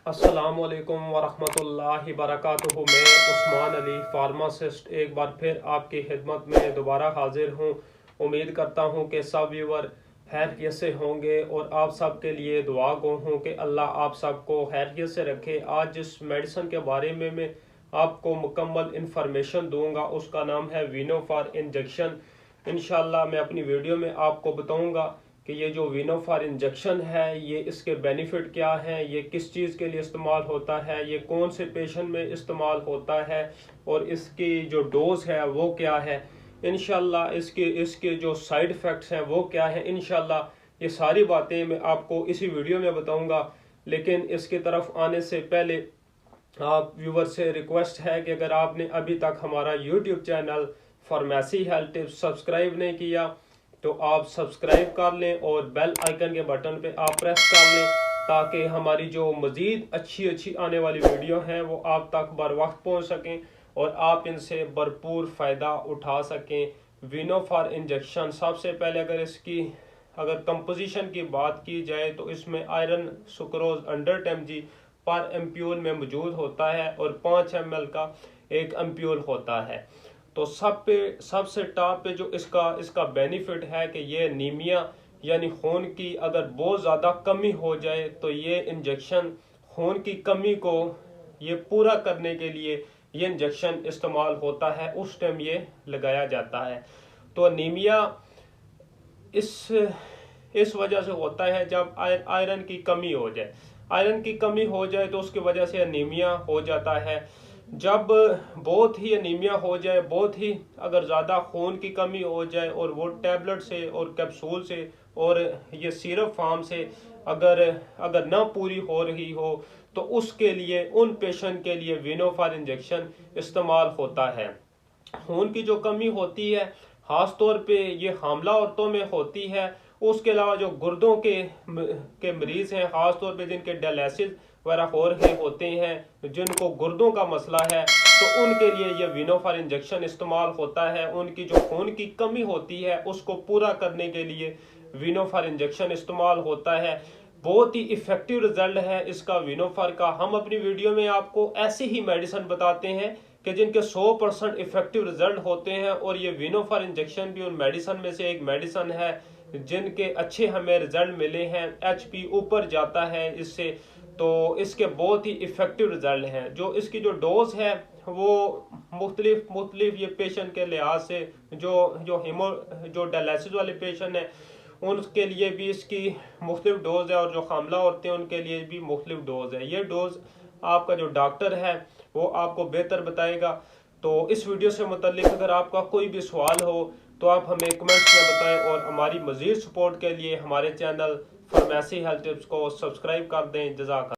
अस्सलामुअलैकुम वरहमतुल्लाहि वबरकातुहू। मैं उस्मान अली फार्मासिस्ट एक बार फिर आपकी खिदमत में दोबारा हाजिर हूँ। उम्मीद करता हूँ कि सब व्यूवर खैरियत से होंगे और आप सब के लिए दुआ गो हूँ कि अल्लाह आप सबको खैरियत से रखे। आज जिस मेडिसिन के बारे में मैं आपको मुकम्मल इन्फॉर्मेशन दूंगा उसका नाम है वीनोफार इंजेक्शन। इंशाल्लाह मैं अपनी वीडियो में आपको बताऊंगा कि ये जो वीनोफार इंजेक्शन है ये इसके बेनिफिट क्या हैं, ये किस चीज़ के लिए इस्तेमाल होता है, ये कौन से पेशेंट में इस्तेमाल होता है और इसकी जो डोज है वो क्या है। इंशाल्लाह इसके इसके जो साइड इफ़ेक्ट्स हैं वो क्या है। इंशाल्लाह ये सारी बातें मैं आपको इसी वीडियो में बताऊंगा। लेकिन इसकी तरफ आने से पहले आप व्यूवर से रिक्वेस्ट है कि अगर आपने अभी तक हमारा YouTube channel pharmacy health tips subscribe नहीं किया तो आप सब्सक्राइब कर लें और बेल आइकन के बटन पे आप प्रेस कर लें ताकि हमारी जो मज़ीद अच्छी अच्छी आने वाली वीडियो हैं वो आप तक बर वक्त पहुँच सकें और आप इनसे भरपूर फ़ायदा उठा सकें। वीनोफार इंजेक्शन सबसे पहले अगर कंपोजिशन की बात की जाए तो इसमें आयरन सुक्रोज 100 mg पर एम्प्यूल में मौजूद होता है और 5 ml का एक एम्प्यूल होता है। तो सबसे टॉप पे जो इसका बेनिफिट है कि ये नीमिया यानी खून की अगर बहुत ज़्यादा कमी हो जाए तो ये इंजेक्शन खून की कमी को ये पूरा करने के लिए ये इंजेक्शन इस्तेमाल होता है, उस टाइम ये लगाया जाता है। तो अनीमिया इस वजह से होता है जब आयरन की कमी हो जाए। आयरन की कमी हो जाए तो उसकी वजह से अनीमिया हो जाता है। जब बहुत ही अनीमिया हो जाए, बहुत ही अगर ज़्यादा खून की कमी हो जाए और वो टैबलेट से और कैप्सूल से और ये सिरप फार्म से अगर ना पूरी हो रही हो तो उसके लिए उन पेशेंट के लिए वीनोफार इंजेक्शन इस्तेमाल होता है। खून की जो कमी होती है खास तौर पे ये हामला औरतों में होती है। उसके अलावा जो गुर्दों के मरीज हैं खास तौर पे जिनके डायलिसिस वगैरह हो रहे होते हैं, जिनको गुर्दों का मसला है, तो उनके लिए ये वीनोफार इंजेक्शन इस्तेमाल होता है। उनकी जो खून की कमी होती है उसको पूरा करने के लिए वीनोफार इंजेक्शन इस्तेमाल होता है। बहुत ही इफेक्टिव रिजल्ट है इसका वीनोफार का। हम अपनी वीडियो में आपको ऐसी ही मेडिसिन बताते हैं कि जिनके 100% इफेक्टिव रिजल्ट होते हैं और ये वीनोफार इंजेक्शन भी उन मेडिसिन में से एक मेडिसिन है जिनके अच्छे हमें रिजल्ट मिले हैं। एचपी ऊपर जाता है इससे, तो इसके बहुत ही इफेक्टिव रिजल्ट हैं। जो इसकी जो डोज है वो मुख्तलिफ ये पेशेंट के लिहाज से जो डायलिसिस वाले पेशेंट हैं उनके लिए भी इसकी मुख्तलिफ डोज है और जो हामला औरतें हैं उनके लिए भी मुख्तलिफ डोज है। ये डोज आपका जो डॉक्टर है वो आपको बेहतर बताएगा। तो इस वीडियो से मुतल्लिक अगर आपका कोई भी सवाल हो तो आप हमें कमेंट्स में बताएं और हमारी मज़ीद सपोर्ट के लिए हमारे चैनल फार्मेसी हेल्थ टिप्स को सब्सक्राइब कर दें। जज़ाक